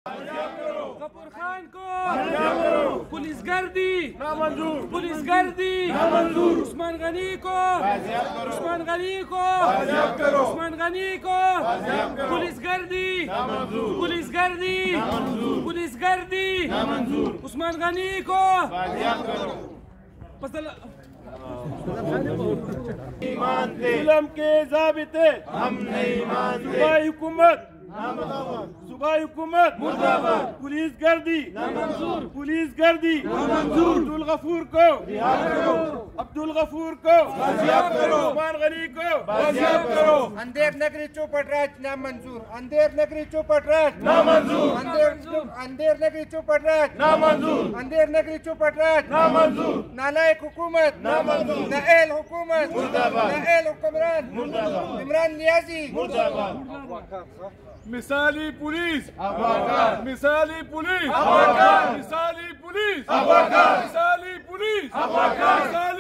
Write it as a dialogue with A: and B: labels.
A: कपूर खान को पुलिस गर्दी नामंजूर, पुलिस गर्दी नामंजूर। उस्मान गनी को, उस्मान गनी को, उस्मान गनी को पुलिस गर्दी नामंजूर, पुलिस गर्दी नामंजूर, पुलिस गर्दी नामंजूर। उस्मान गनी को
B: मानते जुल्म के जाबिते हम नहीं मानते। सूबाई हुकूमत सूबाई हुकूमत मुर्दाबाद। पुलिस गर्दी नामंजूर, पुलिस गर्दी नामंजूर। अब्दुल गफूर को रिहा करो, अब्दुल गफूर को बाजियाब करो, उस्मान गनी को बाजियाब करो।
C: अंधेर नगरी चौपटराज नामंजूर, अंधेर नगरी चौपटराज
B: नामंजूर,
C: अंधेर नगरी चौपटराज
B: नामंजूर,
C: अंधेर नगरी चौपटराज
B: नामंजूर।
C: नालायक हुकूमत
B: नामंजूर,
C: नाएल हुकूमत
B: मुर्दाबाद,
C: नाएल हुक्मरान
B: मुर्दाबाद,
C: इमरान नियाजी
B: मुर्दाबाद।
D: मिसाली पुलिस, मिसाली पुलिस, मिसाली पुलिस, मिसाली पुलिस, मिसाली